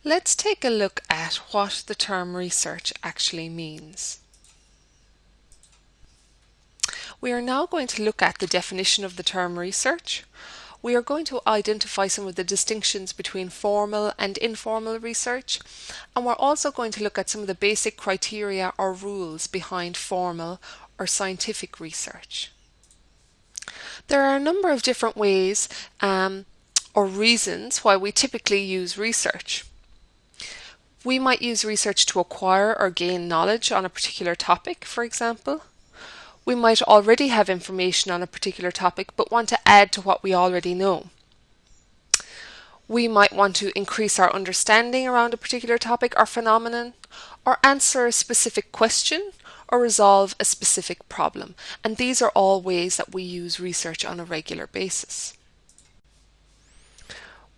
Let's take a look at what the term research actually means. We are now going to look at the definition of the term research. We are going to identify some of the distinctions between formal and informal research, and we're also going to look at some of the basic criteria or rules behind formal or scientific research. There are a number of different ways or reasons why we typically use research. We might use research to acquire or gain knowledge on a particular topic, for example. We might already have information on a particular topic but want to add to what we already know. We might want to increase our understanding around a particular topic or phenomenon, or answer a specific question, or resolve a specific problem. And these are all ways that we use research on a regular basis.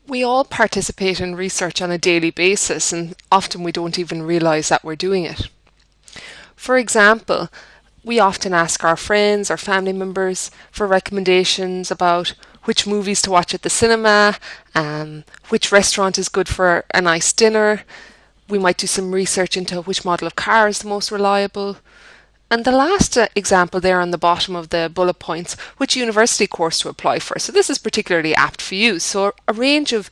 We all participate in research on a daily basis, and often we don't even realize that we're doing it. For example, we often ask our friends or family members for recommendations about which movies to watch at the cinema, which restaurant is good for a nice dinner. We might do some research into which model of car is the most reliable. And the last example there on the bottom of the bullet points, which university course to apply for. So this is particularly apt for you. So a range of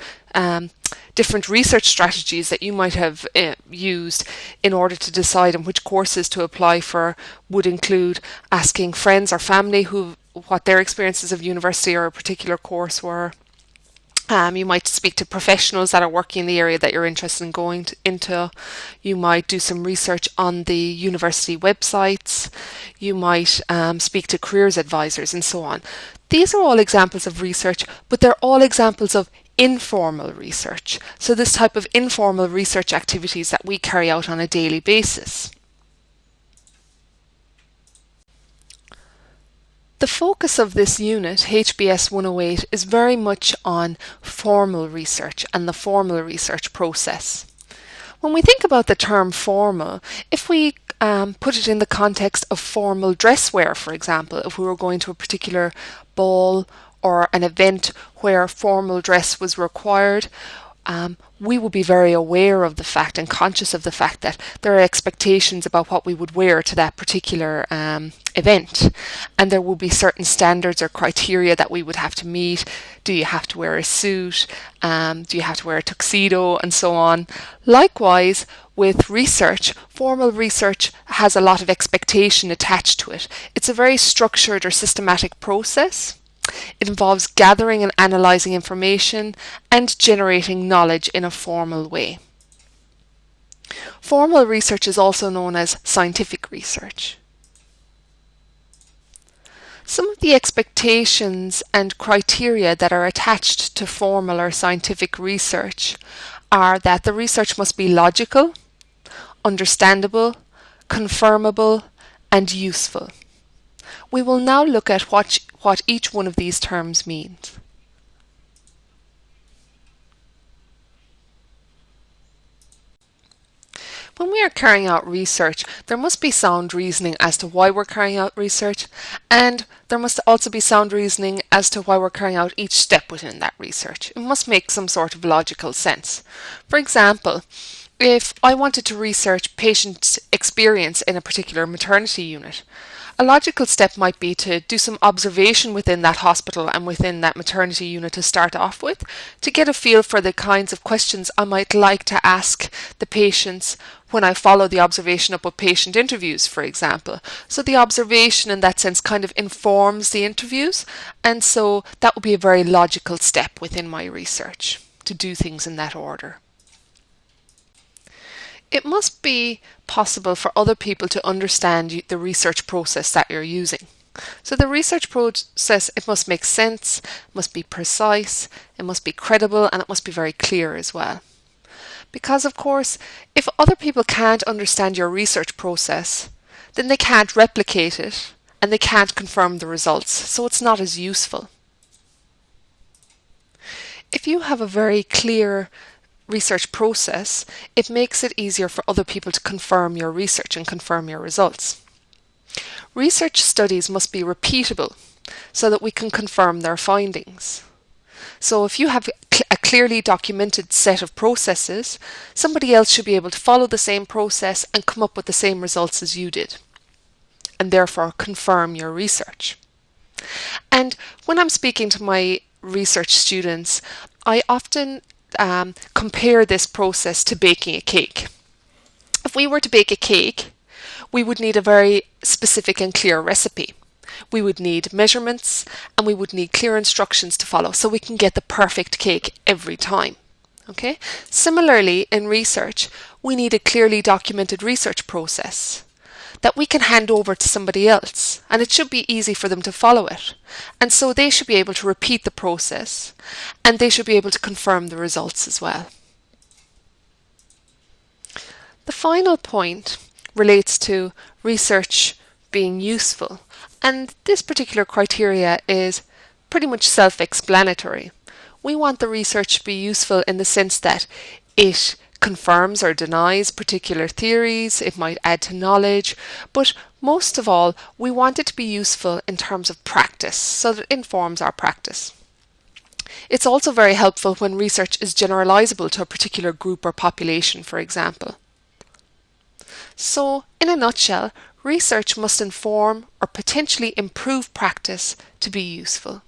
different research strategies that you might have used in order to decide on which courses to apply for would include asking friends or family what their experiences of university or a particular course were. You might speak to professionals that are working in the area that you're interested in going into. You might do some research on the university websites. You might speak to careers advisors and so on. These are all examples of research, but they're all examples of informal research. So this type of informal research activities that we carry out on a daily basis. The focus of this unit, HBS 108, is very much on formal research and the formal research process. When we think about the term formal, if we put it in the context of formal dress wear, for example, if we were going to a particular ball or an event where formal dress was required, we would be very aware of the fact and conscious of the fact that there are expectations about what we would wear to that particular event, and there will be certain standards or criteria that we would have to meet. Do you have to wear a suit? Do you have to wear a tuxedo? And so on. Likewise, with research, formal research has a lot of expectation attached to it. It's a very structured or systematic process. It involves gathering and analysing information and generating knowledge in a formal way. Formal research is also known as scientific research. Some of the expectations and criteria that are attached to formal or scientific research are that the research must be logical, understandable, confirmable, and useful. We will now look at what each one of these terms means. When we are carrying out research, there must be sound reasoning as to why we're carrying out research, and there must also be sound reasoning as to why we're carrying out each step within that research. It must make some sort of logical sense. For example, if I wanted to research patient experience in a particular maternity unit, a logical step might be to do some observation within that hospital and within that maternity unit to start off with, to get a feel for the kinds of questions I might like to ask the patients when I follow the observation up with patient interviews, for example. So the observation in that sense kind of informs the interviews, and so that would be a very logical step within my research, to do things in that order. It must be possible for other people to understand the research process that you're using. So the research process, it must make sense, it must be precise, it must be credible, and it must be very clear as well. Because of course, if other people can't understand your research process, then they can't replicate it and they can't confirm the results, so it's not as useful. If you have a very clear research process, it makes it easier for other people to confirm your research and confirm your results. Research studies must be repeatable so that we can confirm their findings. So if you have a clearly documented set of processes, somebody else should be able to follow the same process and come up with the same results as you did, and therefore confirm your research. And when I'm speaking to my research students, I often compare this process to baking a cake. If we were to bake a cake, we would need a very specific and clear recipe. We would need measurements and we would need clear instructions to follow so we can get the perfect cake every time. Okay? Similarly, in research, we need a clearly documented research process that we can hand over to somebody else, and it should be easy for them to follow it. And so they should be able to repeat the process and they should be able to confirm the results as well. The final point relates to research being useful, and this particular criteria is pretty much self-explanatory. We want the research to be useful in the sense that it confirms or denies particular theories, it might add to knowledge, but most of all, we want it to be useful in terms of practice, so that it informs our practice. It's also very helpful when research is generalizable to a particular group or population, for example. So, in a nutshell, research must inform or potentially improve practice to be useful.